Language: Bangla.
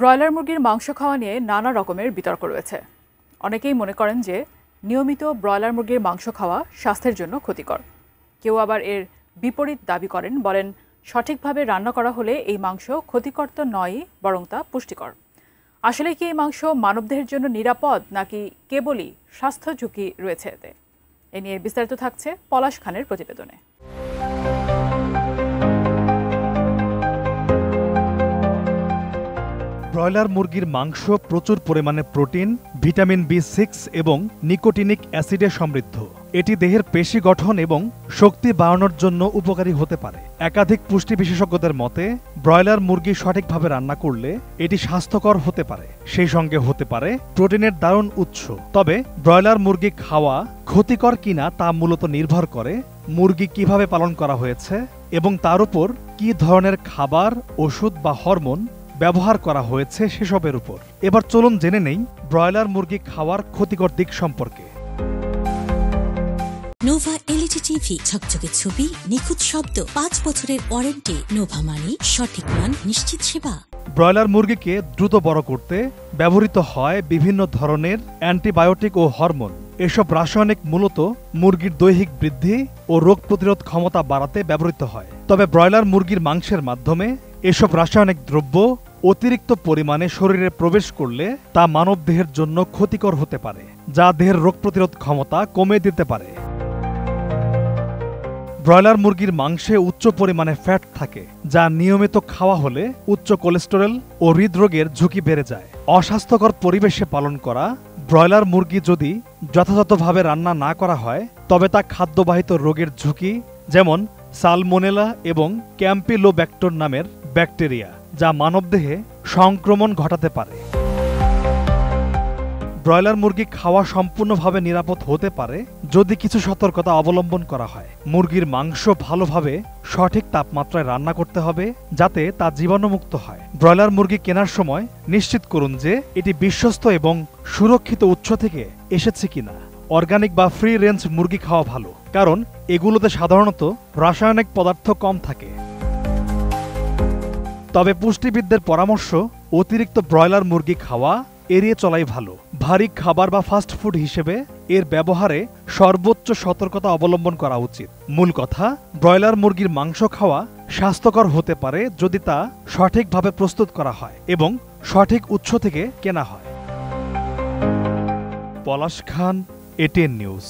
ব্রয়লার মুরগির মাংস খাওয়া নিয়ে নানা রকমের বিতর্ক রয়েছে। অনেকেই মনে করেন যে নিয়মিত ব্রয়লার মুরগির মাংস খাওয়া স্বাস্থ্যের জন্য ক্ষতিকর। কেউ আবার এর বিপরীত দাবি করেন, বলেন সঠিকভাবে রান্না করা হলে এই মাংস ক্ষতিকর তো নয়ই, বরং তা পুষ্টিকর। আসলে কি এই মাংস মানবদেহের জন্য নিরাপদ, নাকি কেবলই স্বাস্থ্য ঝুঁকি রয়েছে এতে? এ নিয়ে বিস্তারিত থাকছে পলাশ খানের প্রতিবেদনে। ব্রয়লার মুরগির মাংস প্রচুর পরিমাণে প্রোটিন, ভিটামিন B6 এবং নিকোটিনিক অ্যাসিডে সমৃদ্ধ। এটি দেহের পেশি গঠন এবং শক্তি বাড়ানোর জন্য উপকারী হতে পারে। একাধিক পুষ্টি বিশেষজ্ঞদের মতে ব্রয়লার মুরগি সঠিকভাবে রান্না করলে এটি স্বাস্থ্যকর হতে পারে, সেই সঙ্গে হতে পারে প্রোটিনের দারুণ উৎস। তবে ব্রয়লার মুরগি খাওয়া ক্ষতিকর কিনা তা মূলত নির্ভর করে মুরগি কিভাবে পালন করা হয়েছে এবং তার উপর কী ধরনের খাবার, ওষুধ বা হরমোন ব্যবহার করা হয়েছে সেসবের উপর। এবার চলুন জেনে নেই ব্রয়লার মুরগি খাওয়ার ক্ষতিকর দিক সম্পর্কে। নোভা LED টিভি, ঝকঝকে ছবি, নিখুঁত শব্দ, 5 বছরের ওয়ারেন্টি। নোভা মানে সঠিক মান, নিশ্চিত সেবা। ব্রয়লার মুরগিকে দ্রুত বড় করতে ব্যবহৃত হয় বিভিন্ন ধরনের অ্যান্টিবায়োটিক ও হরমোন। এসব রাসায়নিক মূলত মুরগির দৈহিক বৃদ্ধি ও রোগ প্রতিরোধ ক্ষমতা বাড়াতে ব্যবহৃত হয়। তবে ব্রয়লার মুরগির মাংসের মাধ্যমে এসব রাসায়নিক দ্রব্য অতিরিক্ত পরিমাণে শরীরে প্রবেশ করলে তা মানবদেহের জন্য ক্ষতিকর হতে পারে, যা দেহের রোগ প্রতিরোধ ক্ষমতা কমিয়ে দিতে পারে। ব্রয়লার মুরগির মাংসে উচ্চ পরিমাণে ফ্যাট থাকে, যা নিয়মিত খাওয়া হলে উচ্চ কোলেস্টেরল ও হৃদরোগের ঝুঁকি বেড়ে যায়। অস্বাস্থ্যকর পরিবেশে পালন করা ব্রয়লার মুরগি যদি যথাযথভাবে রান্না না করা হয়, তবে তা খাদ্যবাহিত রোগের ঝুঁকি, যেমন সালমোনেলা এবং ক্যাম্পিলোব্যাক্টর নামের ব্যাকটেরিয়া, যা মানবদেহে সংক্রমণ ঘটাতে পারে। ব্রয়লার মুরগি খাওয়া সম্পূর্ণভাবে নিরাপদ হতে পারে যদি কিছু সতর্কতা অবলম্বন করা হয়। মুরগির মাংস ভালোভাবে সঠিক তাপমাত্রায় রান্না করতে হবে, যাতে তা জীবাণুমুক্ত হয়। ব্রয়লার মুরগি কেনার সময় নিশ্চিত করুন যে এটি বিশ্বস্ত এবং সুরক্ষিত উৎস থেকে এসেছে কিনা। অর্গানিক বা ফ্রি রেঞ্জ মুরগি খাওয়া ভালো, কারণ এগুলোতে সাধারণত রাসায়নিক পদার্থ কম থাকে। তবে পুষ্টিবিদদের পরামর্শ অতিরিক্ত ব্রয়লার মুরগি খাওয়া এড়িয়ে চলাই ভালো। ভারী খাবার বা ফাস্ট ফুড হিসেবে এর ব্যবহারে সর্বোচ্চ সতর্কতা অবলম্বন করা উচিত। মূল কথা, ব্রয়লার মুরগির মাংস খাওয়া স্বাস্থ্যকর হতে পারে যদি তা সঠিকভাবে প্রস্তুত করা হয় এবং সঠিক উৎস থেকে কেনা হয়। পলাশ খান, ATN নিউজ।